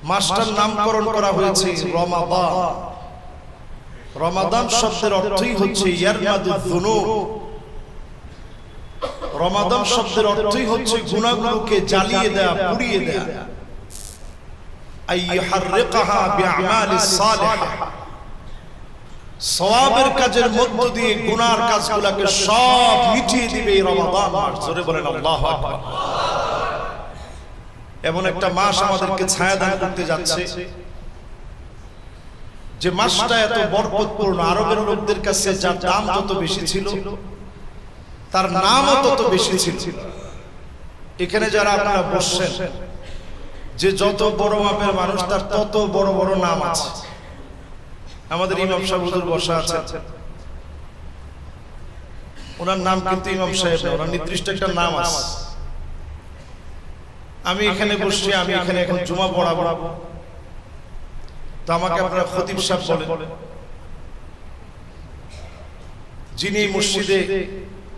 মাসটার নামকরণ করা হয়েছে রমাদান। রমাদান শব্দের অর্থই হচ্ছে ইয়ারমাদুয যুনুব। রমাদান শব্দের অর্থই হচ্ছে গুনাহগুলোকে জ্বালিয়ে দেয়া, পুড়িয়ে দেয়া। আইয়ুহাররিকাহা বিআমালিস সালিহা, সওয়াবের কাজের মধ্য দিয়ে গুনার কাজগুলোকে সব মিটিয়ে দিবে এই রমাদান মাস। জোরে বলেন আল্লাহু আকবার। এমন একটা মাস আমাদেরকে ছায়াদান করতে যাচ্ছে যে মাসটা এত বরকতপূর্ণ। আরবের লোকদের কাছে যার দাম যত বেশি ছিল তার নামও তত বেশি ছিল। এখানে যারা আপনারা বসছেন, যে যত বড় মাপের মানুষ তার তত বড় বড় নাম আছে। আমাদের ইমাম সাহেব হুজুর বসা আছে, ওনার নাম কিন্তু ইমাম সাহেব না, ওনার নির্দিষ্ট একটা নাম আছে। আমি এখানে বসছি, আমি এখানে এখন জুমা পড়াবো, তো আমাকে আপনারা খতিব সাহেব বলেন। যিনি মসজিদে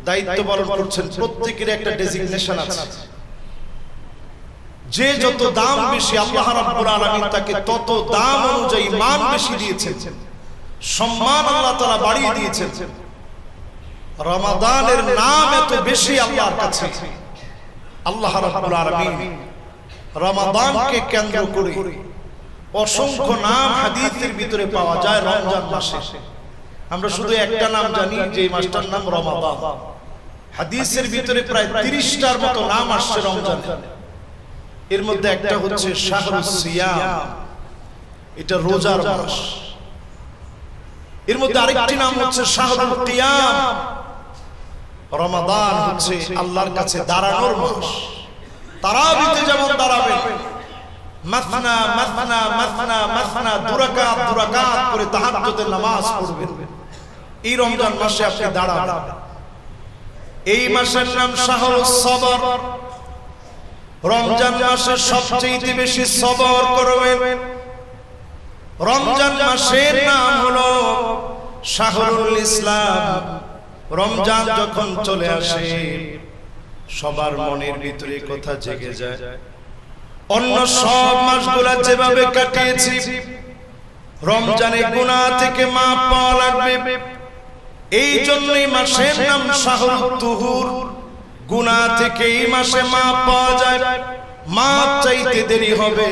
দায়িত্ব পালন করছেন প্রত্যেকের একটা ডেজিগনেশন আছে। যে যত দাম বেশি আল্লাহ রাব্বুল আলামিন তাকে তত দাম অনুযায়ী মান বেশি দিয়েছেন, সম্মান আল্লাহ তাআলা বাড়িয়ে দিয়েছেন। রমাদানের নাম এত বেশি আল্লাহর কাছে। আল্লাহ রাব্বুল আলামিন রমাদানকে কেন্দ্র করে অসংখ্য নাম হাদিসের ভিতরে পাওয়া যায় রমজান মাসে। আমরা শুধু একটা নাম জানি যে এই মাসটার নাম রমাদান। হাদিসের ভিতরে প্রায় 30টার মতো নাম আসছে রমজানে। এর মধ্যে একটা হচ্ছে শাহরুস সিয়াম, এটা রোজার মাস। এর মধ্যে আরেকটি নাম হচ্ছে শাহরুল কিয়াম। রমাদান হচ্ছে আল্লাহর কাছে দাঁড়ানোর মাস। তারাবিতে যেমন দাঁড়াবেন, মাসনা মাসনা মাসনা মাসনা, দুরাকাত দুরাকাত করে তাহাজ্জুদের নামাজ পড়বেন, এই রমজান মাসে আপনি দাঁড়াবেন। এই মাসের নাম শাহরুস সবর। রমজান মাসে সবচেয়ে বেশি সবর করবেন। রমজান মাসের নাম হলো শাহরুল ইসলাম। রমজান যখন চলে আসে সবার মনের ভিতরে কথা জেগে যায়, অন্য সব মাসগুলা যেভাবে কাটিয়েছি রমজানে গুনাহ থেকে মাপ পাওয়া লাগবে। এই জন্যই মাসের নাম শাহরুত তুহুর। গুনাহ থেকে এই মাসে মাপ পাওয়া যায়। মাপ চাইতে দেরি হবে,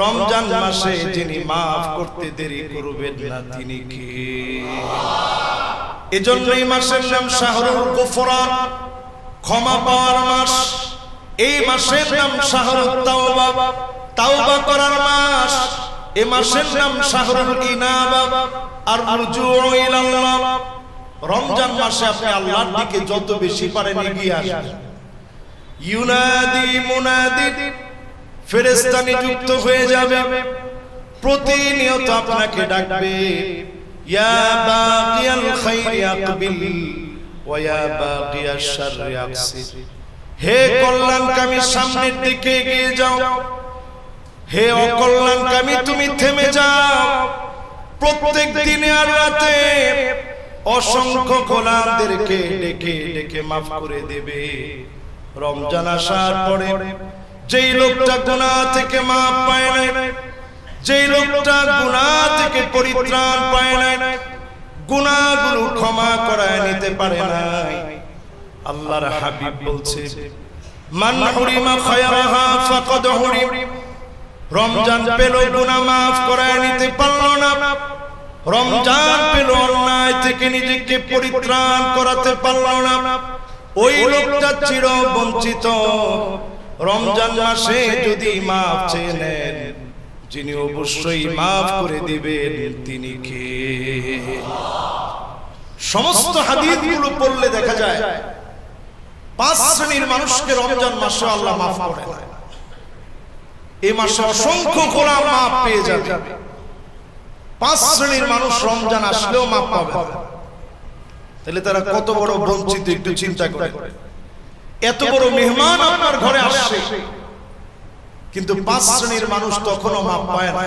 রমজান মাসে যিনি মাফ করতে দেরি করবেন না তিনি কে? এজন্য এই মাসের নাম শাহরুল গুফরান, ক্ষমা পাওয়ার মাস। এই মাসের নাম শাহরুত তাওবা, তাওবা করার মাস। এই মাসের নাম শাহরুল ইনাবা আর রুজুউ ইলাল্লাহ। রমজান মাসে আপনি আল্লাহর দিকে যত বেশি পারেন এগিয়ে আসবেন। ইউনাদি মুনাদি, ফেরেশতা নিযুক্ত হয়ে যাবে, প্রতিনিয়ত আপনাকে ডাকবে, ইয়া বাগিয়াল খাইরি আকবিল ওয়া ইয়া বাগিয়াশ শাররি আকসির। হে কল্যাণকামী সামনের দিকে এগিয়ে যাও, হে অকল্যাণকামী তুমি থেমে যাও। প্রত্যেক দিনে আর রাতে অসংখ্য গোলামদেরকে ডেকে ডেকে মাফ করে দেবে। রমজান আসার পরে যেই লোকটা গুনাহ থেকে মাফ পায় না, যেই লোকটা গুনাহ থেকে পরিত্রাণ পায় না, গুনাহগুলো ক্ষমা করায় নিতে পারে না, আল্লাহর হাবিব বলছে মান হুরিমা খায়রাহা ফাকাদ হুরিম। রমজান পেল গুনাহ মাফ করায় নিতে পারল না, রমজান পেল অন্যায় থেকে নিজেকে পরিত্রাণ করাতে পারল না, ওই লোকটা চির বঞ্চিত। রমজান মাসে যদি মাফ চেয়ে নেন, যিনি অবশ্যই মাফ করে দিবেন তিনি কে? সমস্ত হাদিসগুলো পড়লে দেখা যায় 5 শ্রেণীর মানুষকে রমজান মাসে আল্লাহ মাফ করে দেন। এই মাসে অসংখ্য গোলাম মাফ পেয়ে যাবে। 5 শ্রেণীর মানুষ রমজান আসলেও মাফ পাবে। তাহলে তারা কত বড় বঞ্চিত একটু চিন্তা করে। এত বড় মেহমান আপনার ঘরে আসছে, কিন্তু 5 শ্রেণীর মানুষ তখনও মাফ পায় না।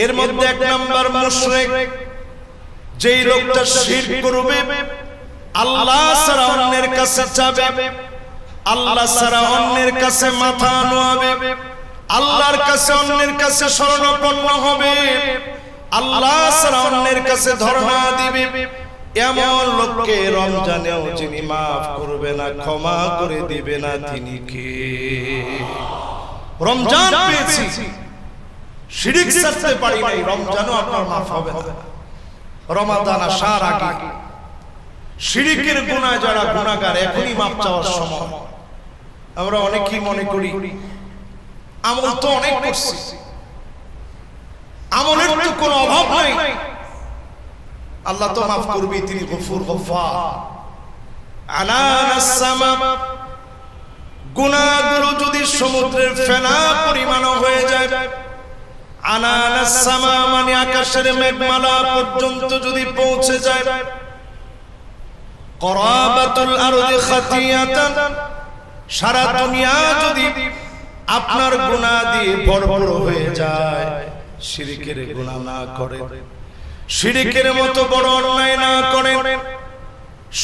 এর মধ্যে 1 নাম্বার মুশরিক, যেই লোকটা শিরক করবে, আল্লাহ ছাড়া অন্যের কাছে যাবে, আল্লাহ ছাড়া অন্যের কাছে মাথা নোয়াবে, আল্লাহর কাছে অন্যের কাছে শরণাপন্ন হবে, আল্লাহ ছাড়া অন্যের কাছে ধর্ণা দিবে, এমন লোককে রমজানেও যিনি মাফ করবে না, ক্ষমা করে দিবে না, তিনি কে? রমজান পেয়েছি, শিরক ছাড়তে পারি নাই, রমজানও আপনার মাফ হবে না। রমাদান আসার আগে শিরকের গুনাহ যারা গুনাহগার, এখনই মাফ চাওয়ার সময়। আমরা অনেকেই মনে করি আমল তো অনেক করছি, আমলের তো কোনো অভাব নাই, আল্লাহ তো মাফ করবে, তিনি গফুর গফফার। আনানাস সামা, গুনাহগুলো যদি সমুদ্রের ফেনা পরিমাণ হয়ে যায়, আনানাস সামা মানে আকাশের মেঘমালা পর্যন্ত যদি পৌঁছে যায়, করাবাতুল আরদি খাতিয়াতান, সারা দুনিয়া যদি আপনার গুনাহ দিয়ে ভরপুর হয়ে যায়, শিরকের গুনাহ না করে, শিরকের মতো বড় অন্যায় না করে,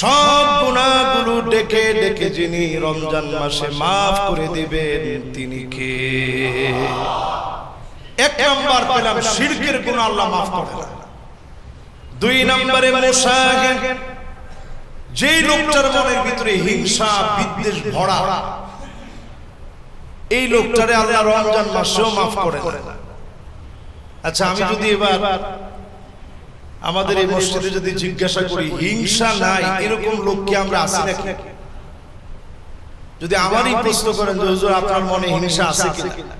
সব গুনাহগুলো ডেকে ডেকে যিনি রমজান মাসে মাফ করে দিবেন, তিনি কে? এক নাম্বার পেলাম শিরকের গুনাহ আল্লাহ মাফ করে না। দুই নম্বরে মুশাহিদ, যেই লোকটার মনের ভিতরে হিংসা বিদ্বেষ ভরা, এই লোকটারে আল্লাহ রমজান মাসেও মাফ করে না। আচ্ছা, আমি যদি এবার আমাদের এই মসজিদে যদি জিজ্ঞাসা করি হিংসা নাই এরকম লোক কি আমরা আছি নাকি? যদি আমারই প্রশ্ন করেন যে হুজুর আপনার মনে হিংসা আছে কিনা,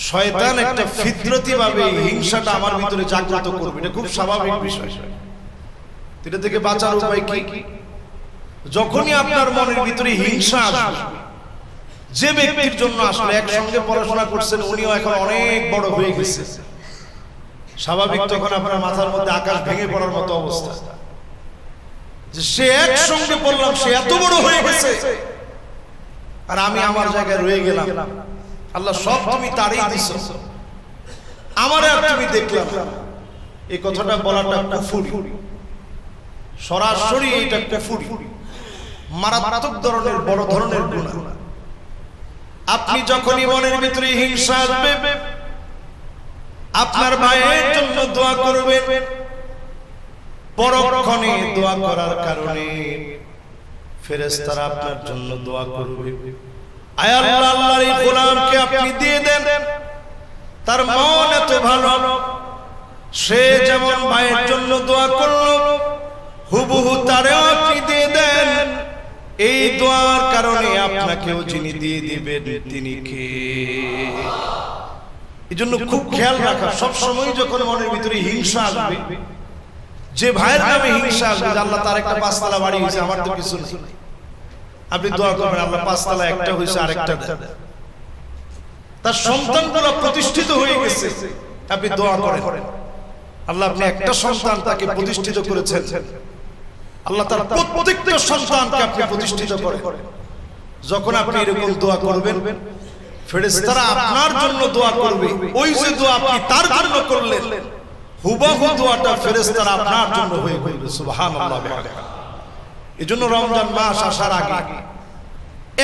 শয়তান একটা ফিতরতি ভাবে হিংসাটা আমার ভিতরে জাগ্রত করবে, এটা খুব স্বাভাবিক বিষয়। এটা থেকে বাঁচার উপায় কি? যখনই আপনার মনের ভিতরে হিংসা আসবে, যে ব্যক্তির জন্য আসলে একসঙ্গে পড়াশোনা করছেন, উনিও এখন অনেক বড় হয়ে গেছে, স্বাভাবিক তখন আপনার মাথার মধ্যে আকাশ ভেঙে পড়ার মতো অবস্থা, যে সে একসঙ্গে পড়লাম, সে এত বড় হয়ে গেছে আর আমি আমার জায়গায় রয়ে গেলাম। আল্লাহ সব তুমি তারই দিছো, আমারে আর তুমি দেখলাম। এই কথাটা বলাটা কুফরি, সরাসরি এটা কুফরি, মারাত্মক ধরনের বড় ধরনের গুনাহ। আপনি যখনই মনের ভিতরে হিংসা আসবে, আপনার ভাইয়ের জন্য দোয়া করবেন, পরক্ষণে দোয়া করার কারণে ফেরেশতারা আপনার জন্য দোয়া করবে। আয় আল্লাহ, আল্লাহর এই গোলামকে আপনি দিয়ে দেন, তার মন এত ভালো, সে যেমন ভাইয়ের জন্য দোয়া করলো হুবহু তারেও আপনি দিয়ে দেন। এই দোয়ার কারণে আপনাকেও যিনি দিয়ে দিবেন, তিনি কে? এই জন্য খুব খেয়াল রাখা, সবসময় যখন মনের ভিতরে হিংসা আসবে, যে ভাইয়ের নামে হিংসা আসবে, আল্লাহ তার একটা পাঁচতলা বাড়ি হয়েছে, আমার তো কিছু নেই, আপনি দোয়া করবেন আল্লাহ পাঁচতলা একটা হয়েছে আরেকটা দেন। তার সন্তানগুলো প্রতিষ্ঠিত হয়ে গেছে, আপনি দোয়া করেন আল্লাহ আপনি একটা সন্তান তাকে প্রতিষ্ঠিত করেছেন, আল্লাহ তার প্রত্যেকটা সন্তানকে আপনি প্রতিষ্ঠিত করেন। যখন আপনি এরকম দোয়া করবেন, ফেরেশতারা আপনার জন্য দোয়া করবে, ওই যে দোয়া আপনি তার জন্য করলেন, হুবহু দোয়াটা ফেরেশতারা আপনার জন্য হয়ে যাবে। সুবহানাল্লাহ। এজন্য রমজান মাস আসার আগে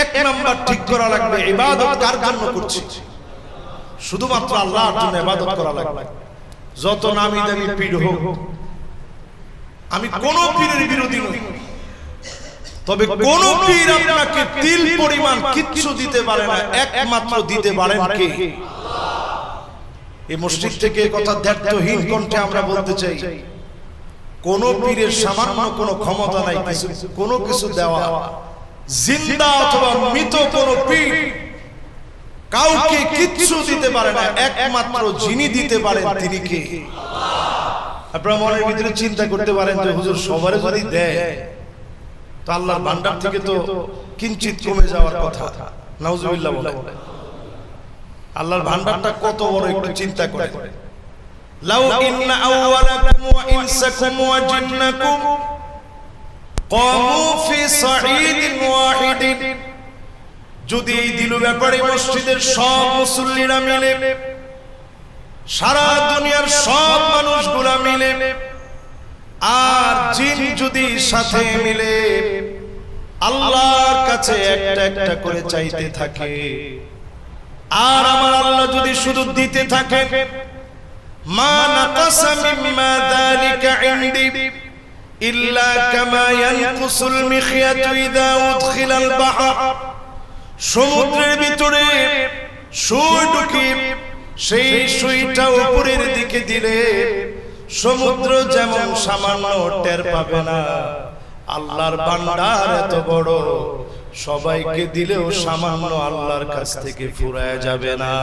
এক নাম্বার ঠিক করা লাগবে, ইবাদত কার জন্য করছি? শুধুমাত্র আল্লাহর জন্য ইবাদত করা লাগবে। যত নামি দামি পীর হোক, আমি কোন পীরের বিরোধী নই, তবে কোন পীর আপনাকে তিল পরিমাণ কিচ্ছু দিতে পারে না, একমাত্র দিতে পারেন কে? এই মসজিদ থেকে কথা দ্ব্যর্থহীন কণ্ঠে আমরা বলতে চাই, কোন পীরের সামান্য কোনো ক্ষমতা নাই কোনো কিছু দেওয়া। জিন্দা অথবা মৃত কোন পীর কাউকে কিচ্ছু দিতে পারে না, একমাত্র যিনি দিতে পারেন তিনি কে? আপনারা মনের ভিতরে চিন্তা করতে পারেন যে হুজুর সবারে যদি দেয় তো আল্লাহর ভান্ডার থেকে তো কিঞ্চিত কমে যাওয়ার কথা। নাউজুবিল্লাহ বলেন। আল্লাহর ভান্ডারটা কত বড় একটু চিন্তা করে। লাউ ইন্না আওয়ালাকুম ওয়া ইনসাকুম ওয়া জিন্নাকুম ক্বামু ফি সাঈদিন ওয়াহিদিন, যদি এই দিল ব্যাপারে মসজিদের সব মুসল্লিরা মিলে, সারা দুনিয়ার সব মানুষগুলা মিলে, আর জিন যদি সাথে মিলে আল্লাহর কাছে একটা একটা করে চাইতে থাকে, আর আমার আল্লাহ যদি শুধু দিতে থাকে, মা নাকাসা মিম্মা যালিকা ইনদি ইল্লা কামা ইয়ানকুসুল মিখয়াতু ইযা উদখিলাল বাহর। সমুদ্রের ভিতরে সুই ঢুকিয়ে সেই সুইটা উপরের দিকে দিলে সমুদ্র যেমন সামান্য টের পাবে না, আল্লাহর ভান্ডার এত বড়, সবাইকে দিলেও সামান্য আল্লাহর কাছ থেকে ফুরায় যাবে না।